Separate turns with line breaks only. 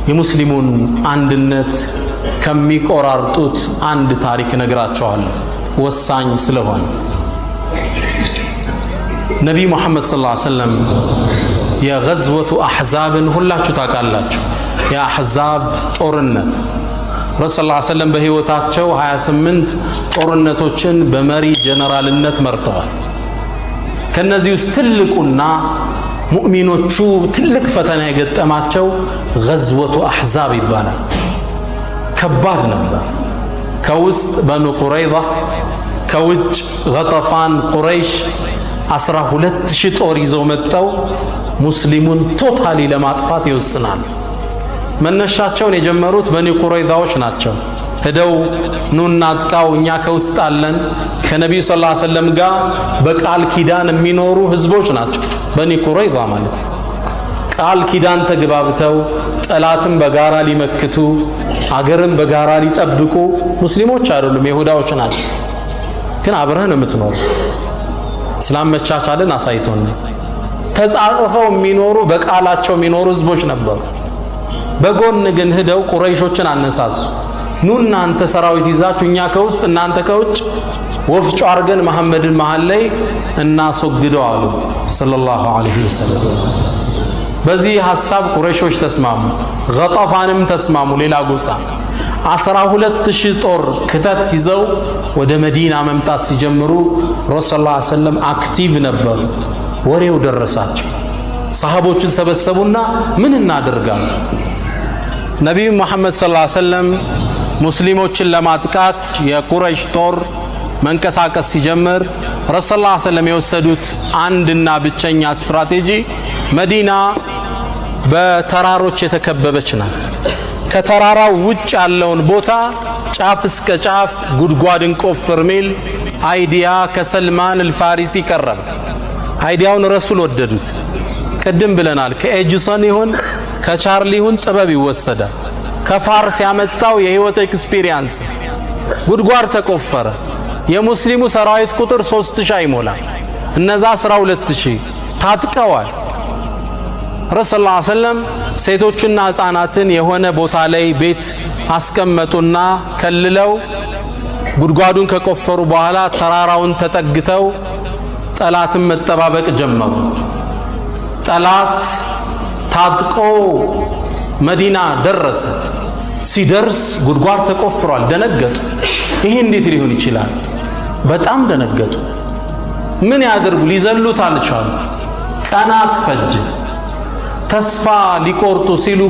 የሙስሊሙን አንድነት ከሚቆራርጡት አንድ ታሪክ ነግራቸዋለሁ ወሳኝ ስለሆነ። ነብዩ መሐመድ ሰለላሁ ዐለይሂ ወሰለም የገዝወቱ አሕዛብን ሁላችሁ ታውቃላችሁ። የአሕዛብ ጦርነት ረሱል ሰለላሁ ዐለይሂ ወሰለም በህይወታቸው 28 ጦርነቶችን በመሪ ጀነራልነት መርተዋል። ከነዚህ ውስጥ ትልቁና ሙእሚኖቹ ትልቅ ፈተና የገጠማቸው ገዝወቱ አሕዛብ ይባላል። ከባድ ነበር። ከውስጥ በኑ ቁረይዛ፣ ከውጭ ገጠፋን ቁረይሽ 12000 ጦር ይዘው መጥተው ሙስሊሙን ቶታሊ ለማጥፋት ይወስናሉ። መነሻቸውን የጀመሩት በኒ ቁረይዛዎች ናቸው። ሄደው ኑና አጥቃው እኛ ከውስጥ አለን ከነብዩ ሰለላሁ ዐለይሂ ወሰለም ጋር በቃል ኪዳን የሚኖሩ ህዝቦች ናቸው። በኒ ቁረይዛ ማለት ቃል ኪዳን ተግባብተው ጠላትን በጋራ ሊመክቱ አገርን በጋራ ሊጠብቁ ሙስሊሞች አይደሉም፣ ይሁዳዎች ናቸው። ግን አብረን የምትኖሩ እስላም መቻቻልን አሳይቶን ተጻጽፈው የሚኖሩ በቃላቸው የሚኖሩ ህዝቦች ነበሩ። በጎን ግን ሄደው ቁረይሾችን አነሳሱ። ኑ እናንተ ሰራዊት ይዛችሁ እኛ ከውስጥ እናንተ ከውጭ ወፍጮ አርገን መሐመድን መሃል ላይ እናስወግደው አሉ ሰለላሁ ዐለይሂ ወሰለም። በዚህ ሐሳብ ቁረይሾች ተስማሙ፣ ገጠፋንም ተስማሙ። ሌላ ጎሳ 12000 ጦር ክተት ይዘው ወደ መዲና መምጣት ሲጀምሩ ረሱል ሰለላሁ ዐለይሂ ወሰለም አክቲቭ ነበሩ። ወሬው ደረሳቸው። ሰሃቦችን ሰበሰቡና ምን እናደርጋለን? ነብዩ መሐመድ ሰለላሁ ዐለይሂ ወሰለም ሙስሊሞችን ለማጥቃት የቁረይሽ ጦር መንቀሳቀስ ሲጀምር ረሱል ሰለላሁ ዐለይሂ ወሰለም የወሰዱት አንድና ብቸኛ ስትራቴጂ መዲና በተራሮች የተከበበች ናት። ከተራራው ውጭ ያለውን ቦታ ጫፍ እስከ ጫፍ ጉድጓድን ቆፍር ሚል አይዲያ ከሰልማን አልፋሪሲ ቀረበ። አይዲያውን ረሱል ወደዱት። ቅድም ብለናል፣ ከኤጂሰን ይሁን ከቻርሊ ይሁን ጥበብ ይወሰዳል። ከፋርስ ያመጣው የህይወት ኤክስፒሪየንስ ጉድጓድ ተቆፈረ። የሙስሊሙ ሰራዊት ቁጥር 3000 አይሞላም። እነዛ 12000 ታጥቀዋል። ረሱል ሰለላሁ ዐለይሂ ወሰለም ሴቶችና ህፃናትን የሆነ ቦታ ላይ ቤት አስቀመጡና ከልለው ጉድጓዱን ከቆፈሩ በኋላ ተራራውን ተጠግተው ጠላትን መጠባበቅ ጀመሩ። ጠላት ታጥቆ መዲና ደረሰ። ሲደርስ ጉድጓድ ተቆፍሯል። ደነገጡ። ይሄ እንዴት ሊሆን ይችላል? በጣም ደነገጡ። ምን ያደርጉ? ሊዘሉት አልቻሉ። ቀናት ፈጀ። ተስፋ ሊቆርጡ ሲሉ